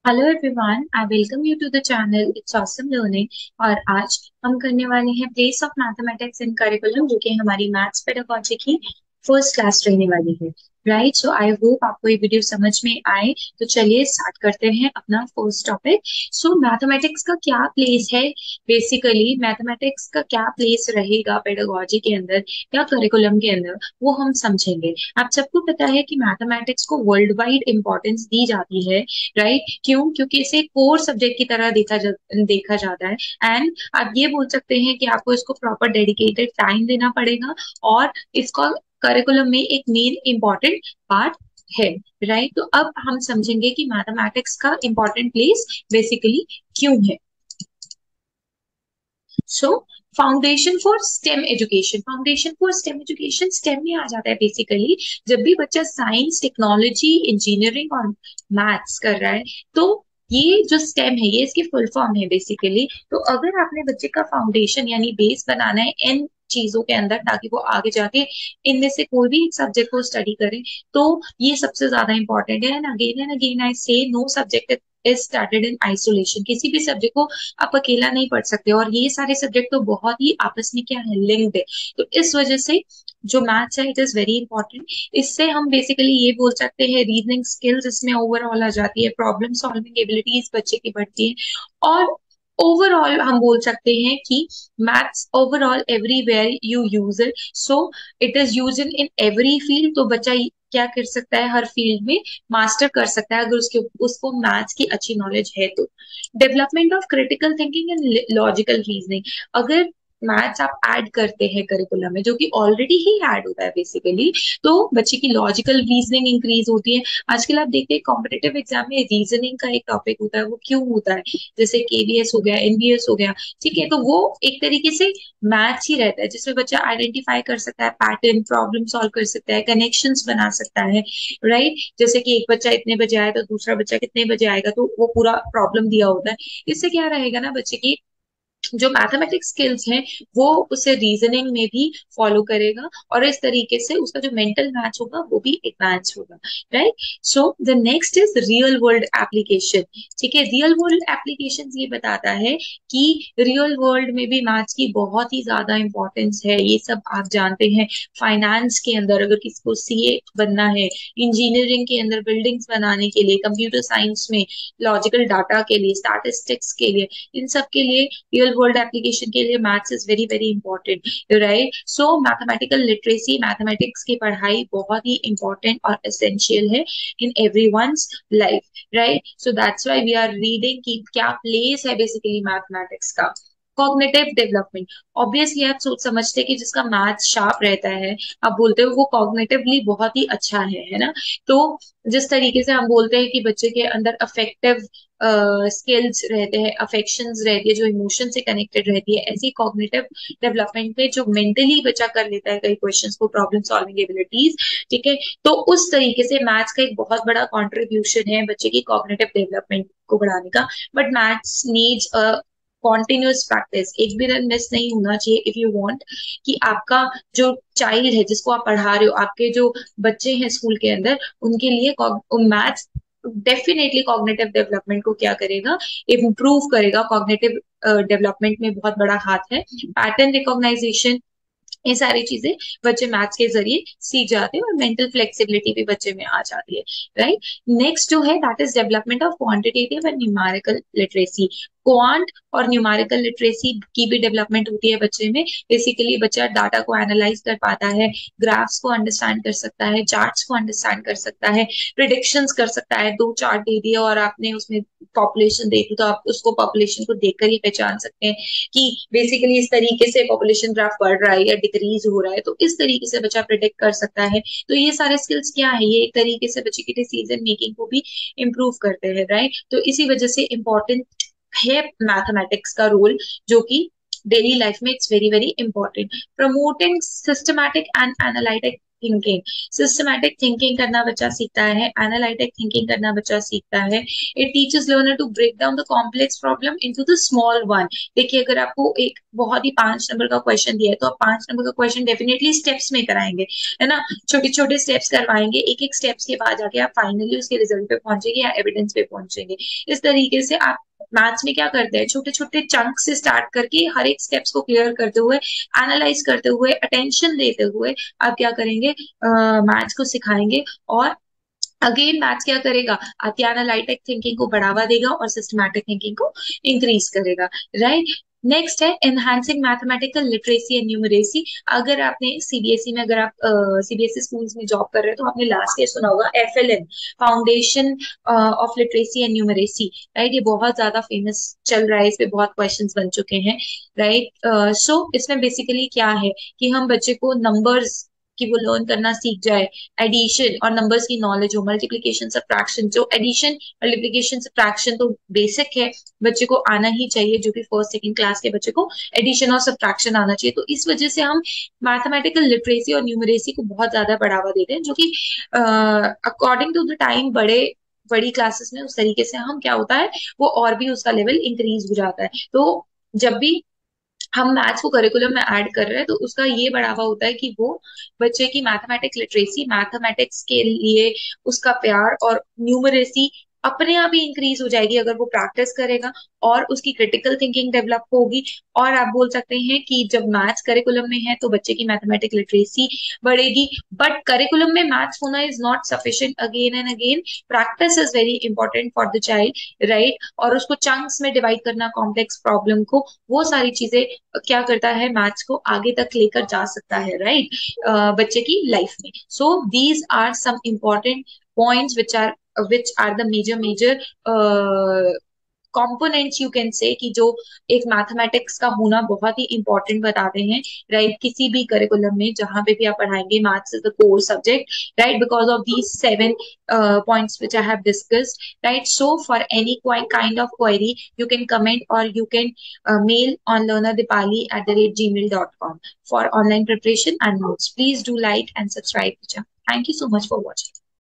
Hello everyone, I welcome you to the channel it's awesome learning. और आज हम करने वाले हैं place of mathematics in curriculum, जो कि हमारी मैथ्स पेडागोजी की फर्स्ट क्लास रहने वाली है। राइट, सो आई होप आपको ये वीडियो समझ में आए। तो चलिए स्टार्ट करते हैं अपना फर्स्ट टॉपिक। सो मैथमेटिक्स का क्या प्लेस है, बेसिकली मैथमेटिक्स का क्या प्लेस रहेगा पेडागोजी के अंदर या करिकुलम के अंदर, वो हम समझेंगे। आप सबको पता है कि मैथमेटिक्स को वर्ल्ड वाइड इंपॉर्टेंस दी जाती है। राइट, क्यों? क्योंकि इसे कोर सब्जेक्ट की तरह देखा जाता है। एंड आप ये बोल सकते हैं कि आपको इसको प्रॉपर डेडिकेटेड टाइम देना पड़ेगा, और इसका करिकुलम में एक मेन इम्पॉर्टेंट पार्ट है। राइट, तो अब हम समझेंगे कि मैथमेटिक्स का इम्पॉर्टेंट प्लेस बेसिकली क्यों है। So foundation for STEM education STEM में आ जाता है बेसिकली। जब भी बच्चा साइंस, टेक्नोलॉजी, इंजीनियरिंग और मैथ्स कर रहा है, तो ये जो स्टेम है ये इसकी फुल फॉर्म है बेसिकली। तो अगर आपने बच्चे का फाउंडेशन यानी बेस बनाना है इन चीजों के अंदर, ताकि वो आगे जाके इनमें से कोई भी एक सब्जेक्ट को स्टडी करे, तो ये सबसे ज्यादा इंपॉर्टेंट है। And again I say no subject is started in isolation. किसी भी सब्जेक्ट को आप अकेला नहीं पढ़ सकते, और ये सारे सब्जेक्ट तो बहुत ही आपस में क्या है, लिंक्ड है। तो इस वजह से जो मैथ्स है इट इज वेरी इंपॉर्टेंट। इससे हम बेसिकली ये बोल सकते हैं रीजनिंग स्किल्स इसमें ओवरऑल आ जाती है, प्रॉब्लम सॉल्विंग एबिलिटीज बच्चे की बढ़ती है। और ओवरऑल हम बोल सकते हैं कि maths overall everywhere you use it, so it is use in every field. तो बच्चा क्या कर सकता है, हर फील्ड में मास्टर कर सकता है, अगर उसके उसको मैथ्स की अच्छी नॉलेज है तो। Development of critical thinking and logical reasoning. अगर मैथ्स आप ऐड करते हैं करिकुलम में, जो कि ऑलरेडी ही ऐड होता है बेसिकली, तो बच्चे की लॉजिकल रीजनिंग इंक्रीज होती है। आजकल आप देखते हैं कॉम्पिटेटिव एग्जाम में रीजनिंग का एक टॉपिक होता है, वो क्यों होता है? जैसे केवीएस हो गया, एनवीएस हो गया, ठीक है, तो वो एक तरीके से मैथ्स ही रहता है, जिसमें बच्चा आइडेंटिफाई कर सकता है पैटर्न, प्रॉब्लम सॉल्व कर सकता है, कनेक्शंस बना सकता है। राइट, जैसे कि एक बच्चा इतने बजे आया तो दूसरा बच्चा कितने बजे आएगा, तो वो पूरा प्रॉब्लम दिया होता है। इससे क्या रहेगा ना, बच्चे की जो मैथमेटिक्स स्किल्स हैं वो उसे रीजनिंग में भी फॉलो करेगा, और इस तरीके से उसका जो मेंटल मैच होगा वो भी एडवांस होगा। Right, so the next is real world application. ठीक है, रियल वर्ल्ड एप्लीकेशन ये बताता है कि रियल वर्ल्ड में भी मैथ्स की बहुत ही ज्यादा इंपॉर्टेंस है। ये सब आप जानते हैं। फाइनेंस के अंदर अगर किसी को सीए बनना है, इंजीनियरिंग के अंदर बिल्डिंग्स बनाने के लिए, कंप्यूटर साइंस में लॉजिकल डाटा के लिए, स्टैटिस्टिक्स के लिए, इन सब के लिए, रियल वर्ल्ड एप्लीकेशन के लिए maths is very very important. Right, so mathematical literacy, mathematics की पढ़ाई बहुत ही इंपॉर्टेंट और एसेंशियल है in everyone's life. Right, so that's why we are reading कि क्या प्लेस है बेसिकली मैथमेटिक्स का। कॉग्निटिव डेवलपमेंट, ऑब्वियसली आप सोच समझते हैं कि जिसका मैथ शार्प रहता है, आप बोलते हो वो कॉग्निटिवली बहुत ही अच्छा है ना। तो जिस तरीके से हम बोलते हैं कि बच्चे के अंदर अफेक्टिव स्किल्स रहते हैं, अफेक्शंस रहती है, जो इमोशन से कनेक्टेड रहती है, ऐसी कॉग्निटिव डेवलपमेंट में जो मेंटली बच्चा कर लेता है कई क्वेश्चंस को, प्रॉब्लम सॉल्विंग एबिलिटीज, ठीक है, तो उस तरीके से मैथ्स का एक बहुत बड़ा कंट्रीब्यूशन है बच्चे की कॉग्निटिव डेवलपमेंट को बढ़ाने का। But maths needs a continuous practice, एक भी दिन मिस नहीं होना चाहिए इफ यू वांट कि आपका जो चाइल्ड है जिसको आप पढ़ा रहे हो, आपके जो बच्चे हैं स्कूल के अंदर, उनके लिए मैथ्स डेफिनेटली कॉग्निटिव डेवलपमेंट को क्या करेगा, इम्प्रूव करेगा। कॉग्निटिव डेवलपमेंट में बहुत बड़ा हाथ है। पैटर्न रिकॉग्नाइजेशन, ये सारी चीजें बच्चे मैथ्स के जरिए सीख जाते हैं, और मेंटल फ्लेक्सिबिलिटी भी बच्चे में आ जाती है। राइट, नेक्स्ट जो है that is development of quantitative and numerical literacy. Quant और न्यूमेरिकल लिटरेसी की भी डेवलपमेंट होती है बच्चे में। बेसिकली बच्चा डाटा को एनालाइज कर पाता है, ग्राफ्स को अंडरस्टैंड कर सकता है, चार्ट्स को अंडरस्टैंड कर सकता है, प्रिडिक्शंस कर सकता है। दो चार्ट दे दिए और आपने उसमें पॉपुलेशन दे दी, तो आप उसको पॉपुलेशन को देखकर ही पहचान सकते हैं कि बेसिकली इस तरीके से पॉपुलेशन ग्राफ बढ़ रहा है या डिक्रीज हो रहा है। तो इस तरीके से बच्चा प्रिडिक्ट कर सकता है। तो ये सारे स्किल्स क्या है, ये एक तरीके से बच्चे की डिसीजन मेकिंग को भी इम्प्रूव करते हैं। राइट, तो इसी वजह से इंपॉर्टेंट है मैथमेटिक्स का रोल, जो कि डेली लाइफ में it's very very important. Promoting systematic and analytic thinking, systematic thinking करना बच्चा सीखता है, एनालिटिक थिंकिंग करना बच्चा सीखता है। It teaches learner to break down the complex problem into the small one. देखिए, अगर आपको एक बहुत ही 5 नंबर का क्वेश्चन दिया है तो आप 5 नंबर का क्वेश्चन डेफिनेटली स्टेप्स में कराएंगे, है ना, छोटे छोटे स्टेप्स करवाएंगे, एक एक स्टेप्स के बाद जाके आप फाइनली उसके रिजल्ट पे पहुंचेंगे या एविडेंस पे पहुंचेंगे। इस तरीके से आप मैथ्स में क्या करते हैं, छोटे छोटे चंक से स्टार्ट करके हर एक स्टेप्स को क्लियर करते हुए, एनालाइज करते हुए, अटेंशन देते हुए आप क्या करेंगे, मैथ्स को सिखाएंगे। और अगेन मैथ्स क्या करेगा, आपकी एनालिटिक थिंकिंग को बढ़ावा देगा और सिस्टमैटिक थिंकिंग को इंक्रीज करेगा, राइट। नेक्स्ट है enhancing mathematical literacy and numeracy. अगर आपने सीबीएसई में, अगर आप सीबीएसई स्कूल्स में जॉब कर रहे हो तो आपने लास्ट ईयर सुना होगा FLN, foundation of literacy and numeracy, right. ये बहुत ज्यादा फेमस चल रहा है, इस पे बहुत क्वेश्चंस बन चुके हैं, राइट। सो इसमें बेसिकली क्या है कि हम बच्चे को नंबर्स कि वो लर्न करना सीख जाए, एडिशन और नंबर्स की नॉलेज हो, मल्टीप्लिकेशन सब्ट्रैक्शन, जो एडिशन मल्टीप्लिकेशन सब्ट्रैक्शन तो बेसिक है, बच्चे को आना ही चाहिए, जो कि फर्स्ट सेकंड क्लास के बच्चे को एडिशन और सब्ट्रैक्शन आना चाहिए। तो इस वजह से हम मैथमेटिकल लिटरेसी और न्यूमरेसी को बहुत ज्यादा बढ़ावा देते हैं, जो कि अकॉर्डिंग टू द टाइम बड़ी क्लासेस में उस तरीके से हम क्या होता है, वो और भी उसका लेवल इंक्रीज हो जाता है। तो जब भी हम मैथ्स को करिकुलम में ऐड कर रहे हैं तो उसका ये बढ़ावा होता है कि वो बच्चे की मैथमेटिक्स लिटरेसी, मैथमेटिक्स के लिए उसका प्यार और न्यूमरेसी अपने आप ही इंक्रीज हो जाएगी अगर वो प्रैक्टिस करेगा, और उसकी क्रिटिकल थिंकिंग डेवलप होगी। और आप बोल सकते हैं कि जब मैथ्स करिकुलम में है तो बच्चे की मैथमेटिक लिटरेसी बढ़ेगी। बट करिकुलम में मैथ्स होना is not sufficient, again and again practice is very important for the child, right. और उसको चंक्स में डिवाइड करना कॉम्प्लेक्स प्रॉब्लम को, वो सारी चीजें क्या करता है, मैथ्स को आगे तक लेकर जा सकता है, राइट, बच्चे की लाइफ में। So these are some important points which are the major components you can say, कि जो एक मैथमेटिक्स का होना बहुत ही इंपॉर्टेंट बताते हैं, राइट। किसी भी करिकुलम में जहां पे भी आप पढ़ाएंगे, maths is the core subject, right, because of these 7 points which I have discussed, right? So for any kind of query, you can comment or you can mail on learnerdipali@gmail.com for online preparation and notes. Please do like and subscribe the channel. Thank you so much for watching.